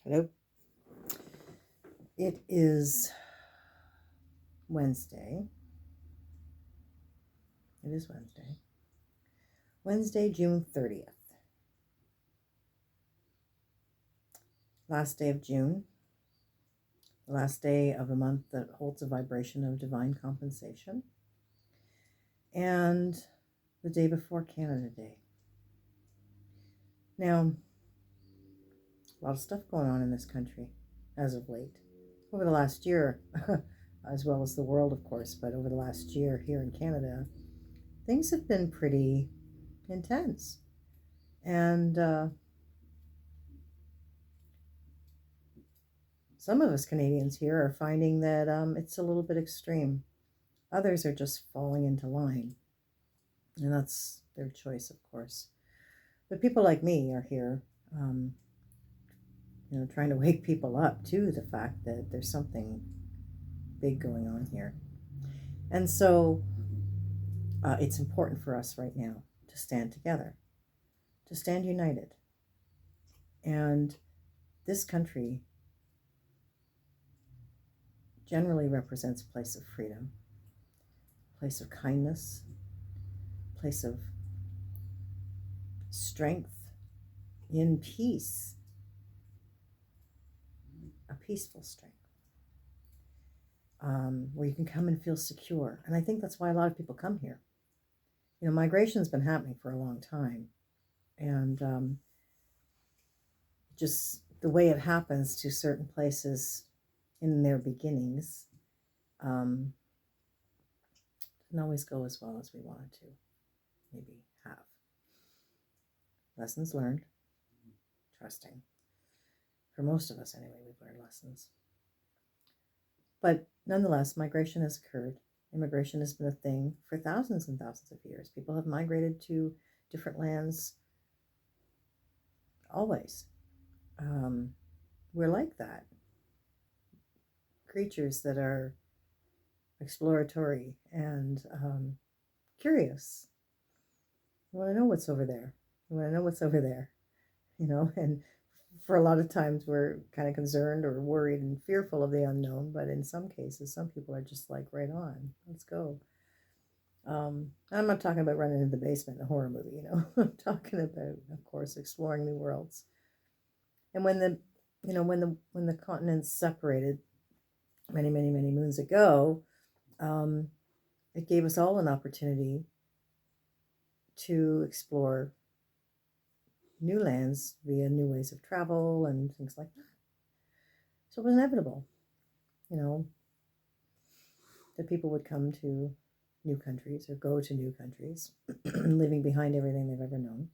Hello. It is Wednesday. It is Wednesday. Wednesday, June 30th. Last day of June. Last day of a month that holds a vibration of divine compensation. And the day before Canada Day. Now, a lot of stuff going on in this country as of late. Over the last year, as well as the world, of course, but over the last year here in Canada, things have been pretty intense. And some of us Canadians here are finding that it's a little bit extreme. Others are just falling into line. And that's their choice, of course. But people like me are here, trying to wake people up to the fact that there's something big going on here. And so it's important for us right now to stand together, to stand united. And this country generally represents a place of freedom, a place of kindness, a place of strength in peace, a peaceful strength, where you can come and feel secure. And I think that's why a lot of people come here. Migration's been happening for a long time. And just the way it happens to certain places in their beginnings didn't always go as well as we wanted to maybe have. Lessons learned, trusting. For most of us anyway, we've learned lessons. But nonetheless, migration has occurred. Immigration has been a thing for thousands and thousands of years. People have migrated to different lands always. We're like that. Creatures that are exploratory and curious. You want to know what's over there. And for a lot of times we're kind of concerned or worried and fearful of the unknown, but in some cases, some people are just like, right on, let's go. I'm not talking about running into the basement in a horror movie, I'm talking about, of course, exploring new worlds. And when the continents separated many, many, many moons ago, it gave us all an opportunity to explore new lands via new ways of travel and things like that. So it was inevitable, that people would come to new countries or go to new countries, leaving behind everything they've ever known.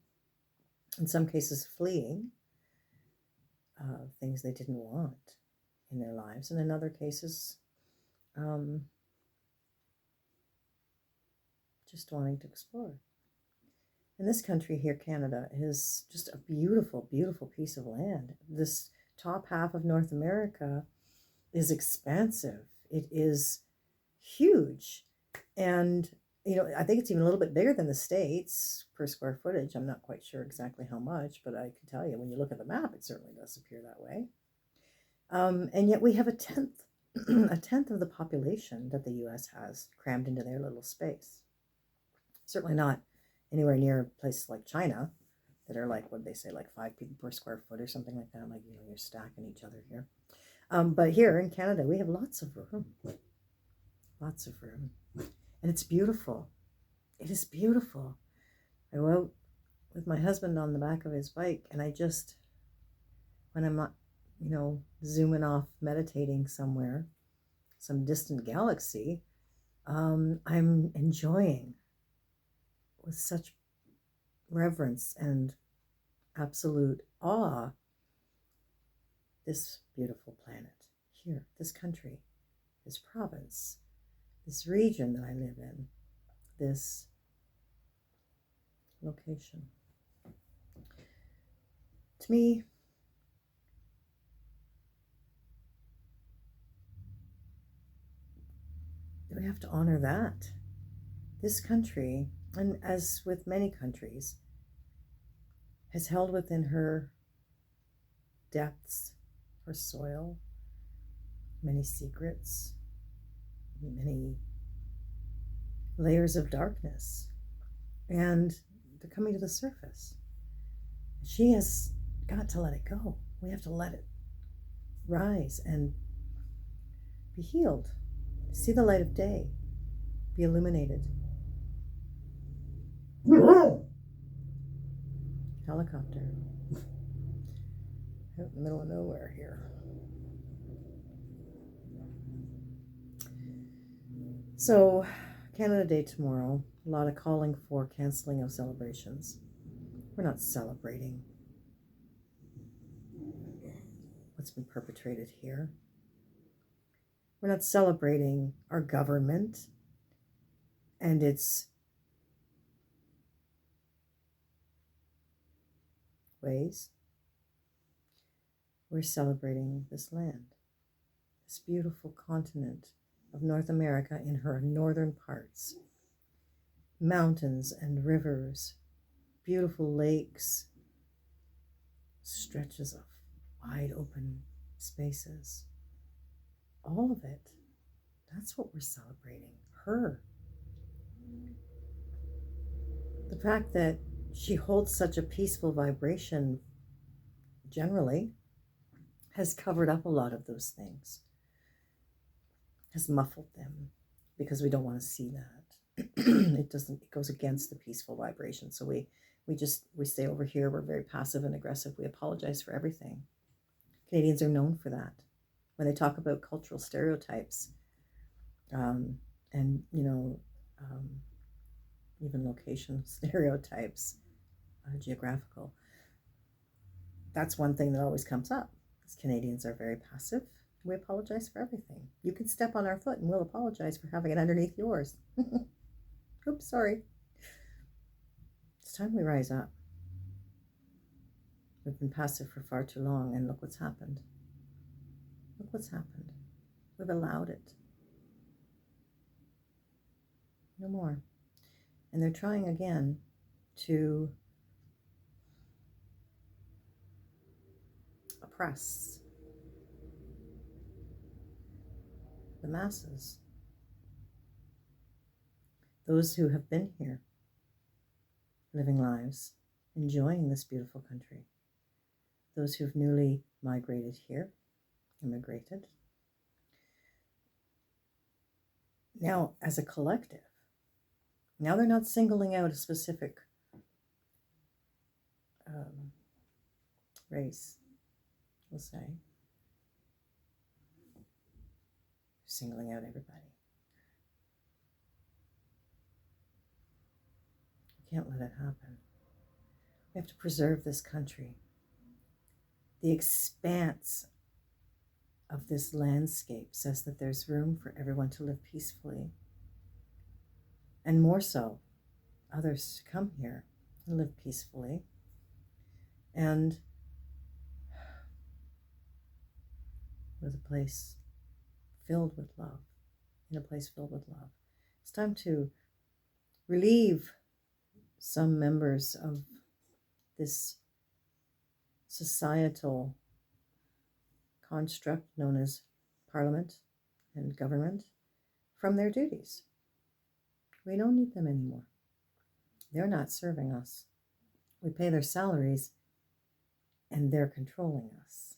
In some cases, fleeing things they didn't want in their lives, and in other cases, just wanting to explore. And this country here, Canada, is just a beautiful, beautiful piece of land. This top half of North America is expansive. It is huge. And, I think it's even a little bit bigger than the States per square footage. I'm not quite sure exactly how much, but I can tell you when you look at the map, it certainly does appear that way. And yet we have a tenth of the population that the U.S. has crammed into their little space. Certainly not anywhere near places like China that are like, what they say, like 5 people per square foot or something like that. Like, you're stacking each other here. But here in Canada, we have lots of room. Lots of room. And it's beautiful. It is beautiful. I go out with my husband on the back of his bike, and when I'm not, zooming off, meditating somewhere, some distant galaxy, I'm enjoying with such reverence and absolute awe this beautiful planet here, this country, this province, this region that I live in, this location. To me, we have to honor that. This country, and as with many countries, has held within her depths our soil, many secrets, many layers of darkness, and they're coming to the surface. She has got to let it go. We have to let it rise and be healed, see the light of day, be illuminated. Helicopter. Out in the middle of nowhere here. So, Canada Day tomorrow. A lot of calling for canceling of celebrations. We're not celebrating what's been perpetrated here. We're not celebrating our government and its ways. We're celebrating this land, this beautiful continent of North America in her northern parts. Mountains and rivers, beautiful lakes, stretches of wide open spaces. All of it. That's what we're celebrating. Her. The fact that she holds such a peaceful vibration generally has covered up a lot of those things, has muffled them, because we don't want to see that. It goes against the peaceful vibration. So we stay over here. We're very passive and aggressive. We apologize for everything. Canadians are known for that. When they talk about cultural stereotypes, and even location stereotypes, geographical, that's one thing that always comes up. Is Canadians are very passive. We apologize for everything. You can step on our foot and we'll apologize for having it underneath yours. Oops, sorry. It's time we rise up. We've been passive for far too long, and look what's happened. Look what's happened. We've allowed it. No more. And they're trying again to oppress the masses. Those who have been here, living lives, enjoying this beautiful country. Those who've newly migrated here, immigrated. Now, as a collective, now they're not singling out a specific race, we'll say. They're singling out everybody. We can't let it happen. We have to preserve this country. The expanse of this landscape says that there's room for everyone to live peacefully. And more so, others to come here and live peacefully. And with a place filled with love, in a place filled with love. It's time to relieve some members of this societal construct known as Parliament and government from their duties. We don't need them anymore. They're not serving us. We pay their salaries and they're controlling us.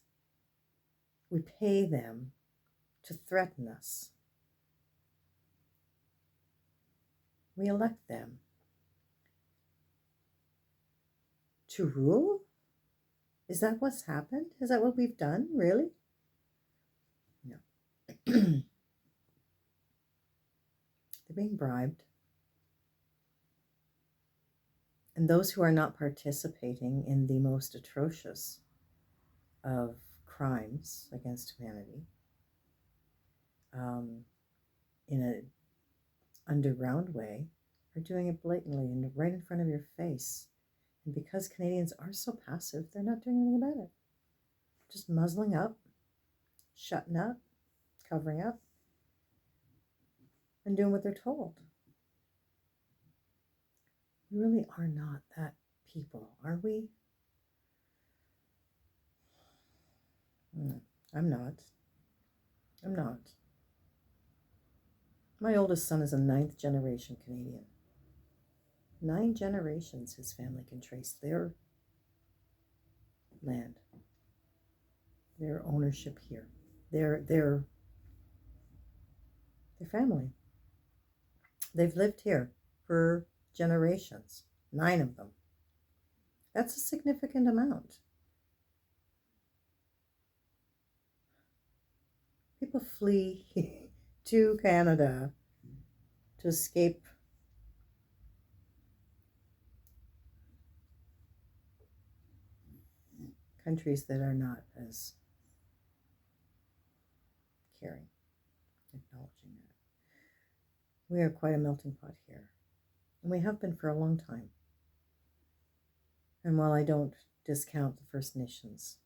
We pay them to threaten us. We elect them to rule? Is that what's happened? Is that what we've done? Really? No. They're being bribed. And those who are not participating in the most atrocious of crimes against humanity, in an underground way, are doing it blatantly and right in front of your face. And because Canadians are so passive, they're not doing anything about it. Just muzzling up, shutting up, covering up, and doing what they're told. We really are not that people, are we? I'm not. I'm not. My oldest son is a ninth generation Canadian. 9 generations his family can trace their land, their ownership here, their family. They've lived here for generations, 9 of them. That's a significant amount. People flee to Canada to escape countries that are not as caring, acknowledging that. We are quite a melting pot here, and we have been for a long time. And while I don't discount the First Nations,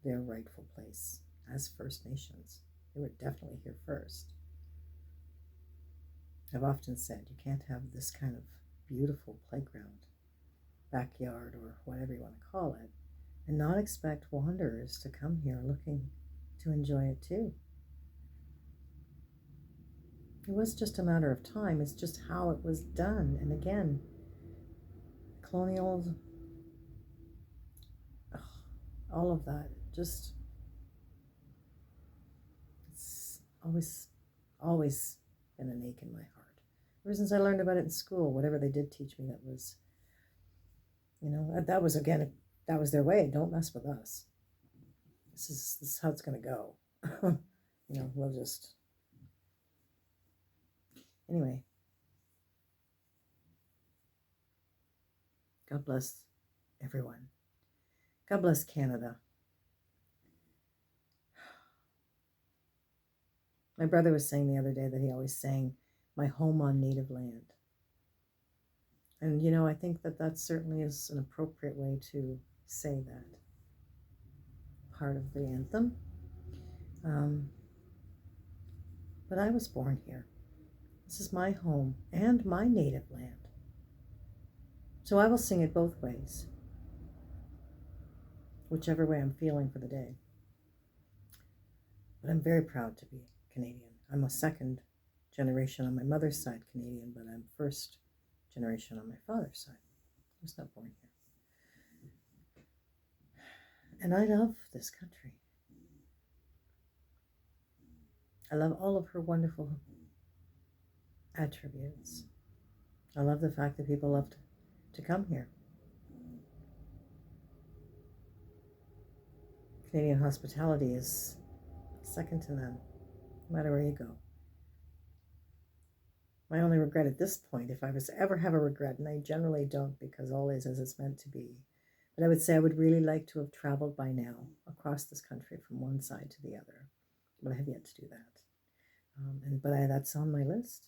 their rightful place as First Nations, they were definitely here first. I've often said you can't have this kind of beautiful playground, backyard, or whatever you want to call it, and not expect wanderers to come here looking to enjoy it too. It was just a matter of time. It's just how it was done. And again, colonial, all of that, just, it's always been an ache in my heart. Ever since I learned about it in school, whatever they did teach me, that was, that was, again, that was their way. Don't mess with us. This is how it's going to go. We'll just, anyway. God bless everyone. God bless Canada. My brother was saying the other day that he always sang, "My home on native land." And, I think that certainly is an appropriate way to say that part of the anthem. But I was born here. This is my home and my native land. So I will sing it both ways, whichever way I'm feeling for the day. But I'm very proud to be Canadian. I'm a second generation on my mother's side Canadian, but I'm first generation on my father's side. I was not born here. And I love this country. I love all of her wonderful attributes. I love the fact that people love to come here. Canadian hospitality is second to none, no matter where you go. My only regret at this point, if I was to ever have a regret, and I generally don't because all is as it's meant to be, but I would say I would really like to have traveled by now across this country from one side to the other, but I have yet to do that. But that's on my list,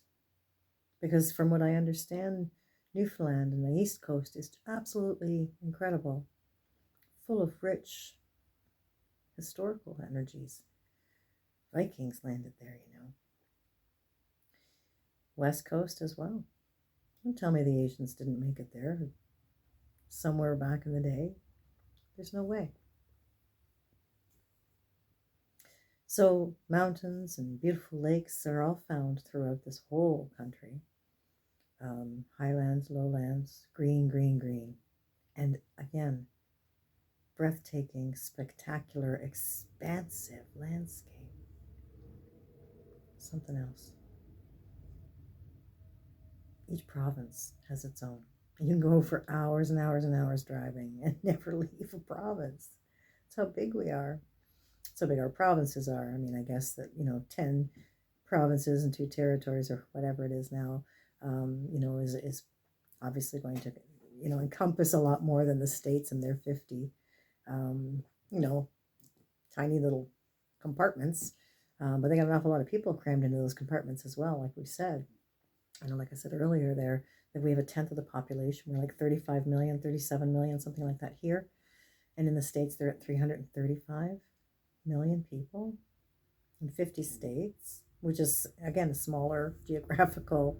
because from what I understand, Newfoundland and the East Coast is absolutely incredible, full of rich historical energies. Vikings landed there, West Coast as well. Don't tell me the Asians didn't make it there somewhere back in the day. There's no way. So mountains and beautiful lakes are all found throughout this whole country. Highlands, lowlands, green, green, green. And again, breathtaking, spectacular, expansive landscape. Something else. Each province has its own. You can go for hours and hours and hours driving and never leave a province. That's how big we are. That's how big our provinces are. I mean, I guess that, 10 provinces and 2 territories or whatever it is now, is obviously going to, encompass a lot more than the states and their 50, tiny little compartments. But they got an awful lot of people crammed into those compartments as well, like we said. Like I said earlier there, that we have a tenth of the population. We're like 35 million, 37 million, something like that here. And in the States, they're at 335 million people in 50 states, which is, again, a smaller geographical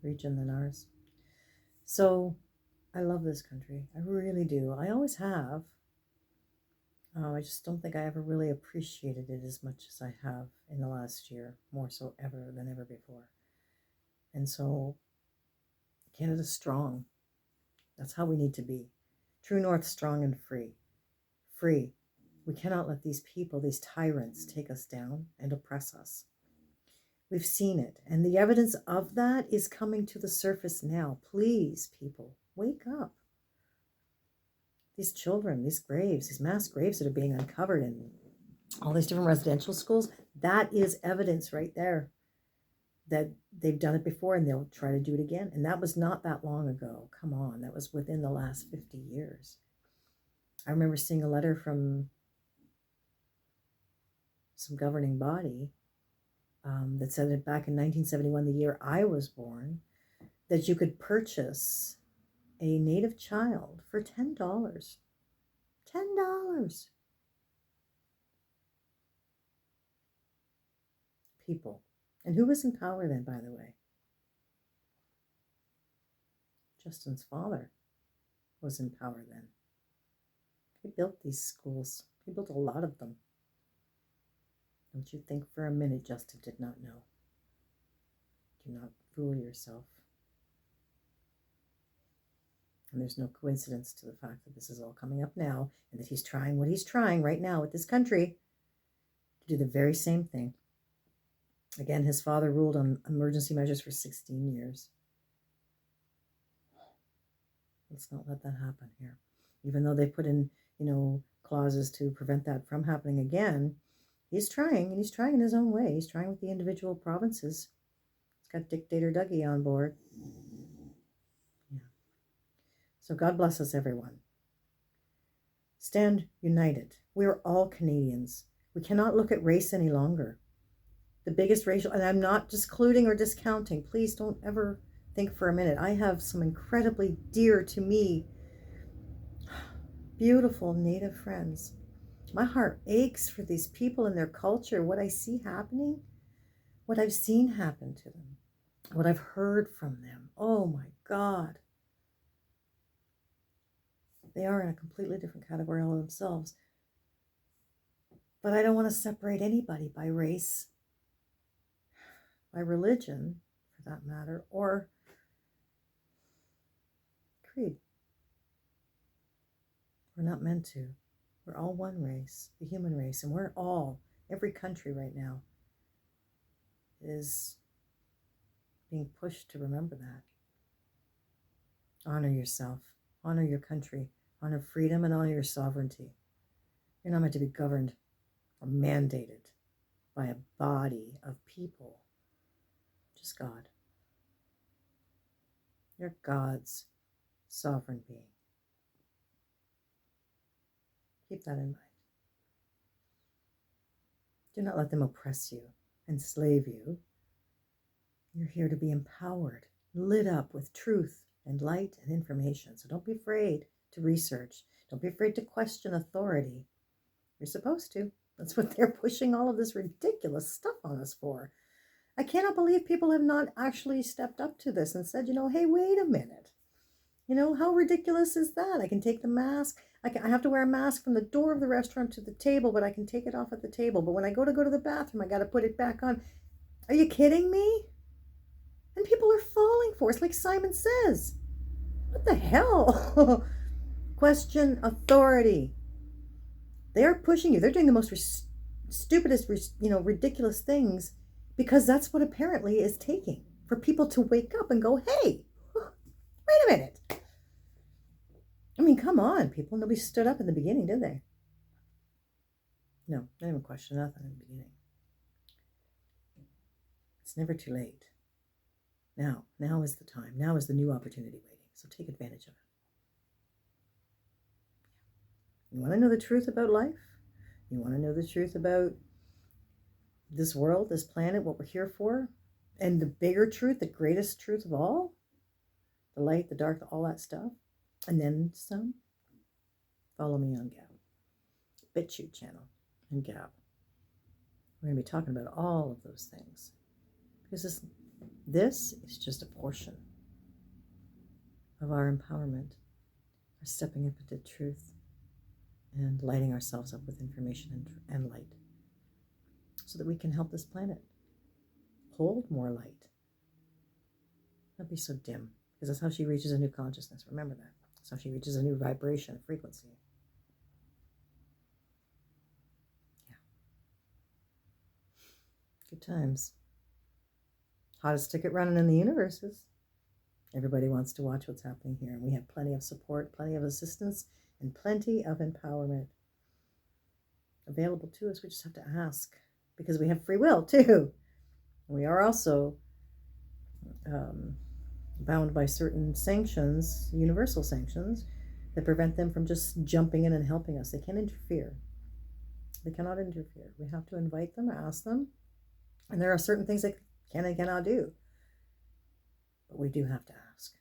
region than ours. So I love this country. I really do. I always have. I just don't think I ever really appreciated it as much as I have in the last year, more so ever than ever before. And so Canada's strong. That's how we need to be. True North, strong and free. Free. We cannot let these people, these tyrants, take us down and oppress us. We've seen it. And the evidence of that is coming to the surface now. Please, people, wake up. These children, these graves, these mass graves that are being uncovered in all these different residential schools, that is evidence right there that they've done it before and they'll try to do it again. And that was not that long ago. Come on, that was within the last 50 years. I remember seeing a letter from some governing body that said that back in 1971, the year I was born, that you could purchase a native child for $10. $10. People. And who was in power then, by the way? Justin's father was in power then. He built these schools. He built a lot of them. Don't you think for a minute Justin did not know. Do not fool yourself. And there's no coincidence to the fact that this is all coming up now and that he's trying what he's trying right now with this country to do the very same thing. Again, his father ruled on emergency measures for 16 years. Let's not let that happen here. Even though they put in, clauses to prevent that from happening again, he's trying, and he's trying in his own way. He's trying with the individual provinces. He's got Dictator Dougie on board. Yeah. So God bless us, everyone. Stand united. We are all Canadians. We cannot look at race any longer. The biggest racial, and I'm not excluding or discounting. Please don't ever think for a minute. I have some incredibly dear to me, beautiful Native friends. My heart aches for these people and their culture, what I see happening, what I've seen happen to them, what I've heard from them. Oh my God. They are in a completely different category all themselves. But I don't want to separate anybody by race, by religion, for that matter, or creed. We're not meant to. We're all one race, the human race, and we're all, every country right now is being pushed to remember that. Honor yourself, honor your country, honor freedom, and honor your sovereignty. You're not meant to be governed or mandated by a body of people. Just God. You're God's sovereign being. Keep that in mind. Do not let them oppress you, enslave you. You're here to be empowered, lit up with truth and light and information. So don't be afraid to research. Don't be afraid to question authority. You're supposed to. That's what they're pushing all of this ridiculous stuff on us for. I cannot believe people have not actually stepped up to this and said, hey, wait a minute. How ridiculous is that? I can take the mask. I have to wear a mask from the door of the restaurant to the table, but I can take it off at the table. But when I go to the bathroom, I got to put it back on. Are you kidding me? And people are falling for it. It's like Simon Says. What the hell? Question authority. They're pushing you. They're doing the most stupidest, ridiculous things because that's what apparently is taking for people to wake up and go, hey, wait a minute. I mean, come on, people. Nobody stood up in the beginning, did they? No, I didn't even question nothing in the beginning. It's never too late. Now is the time. Now is the new opportunity waiting. So take advantage of it. You want to know the truth about life? You want to know the truth about this world, this planet, what we're here for? And the bigger truth, the greatest truth of all? The light, the dark, all that stuff? And then some? Follow me on Gab. BitChute channel and Gab. We're going to be talking about all of those things. Because this is just a portion of our empowerment, our stepping up into truth, and lighting ourselves up with information and light so that we can help this planet hold more light. Not be so dim, because that's how she reaches a new consciousness. Remember that. That's how she reaches a new vibration, frequency. Yeah. Good times. Hottest ticket running in the universe is everybody wants to watch what's happening here. And we have plenty of support, plenty of assistance, and plenty of empowerment available to us. We just have to ask, because we have free will too. We are also bound by certain sanctions, universal sanctions, that prevent them from just jumping in and helping us. They can't interfere. They cannot interfere. We have to invite them, ask them, and there are certain things they can and cannot do. But we do have to ask.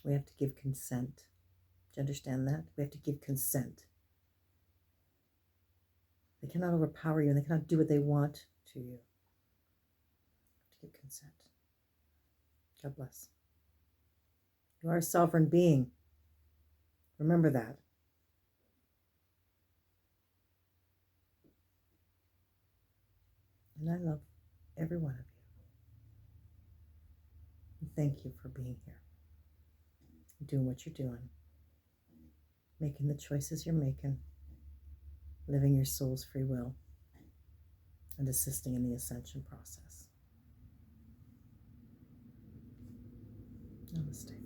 We have to give consent. Do you understand that? We have to give consent. They cannot overpower you, and they cannot do what they want to you. To give consent. God bless. You are a sovereign being. Remember that. And I love every one of you. And thank you for being here. Doing what you're doing. Making the choices you're making. Living your soul's free will. And assisting in the ascension process. Namaste.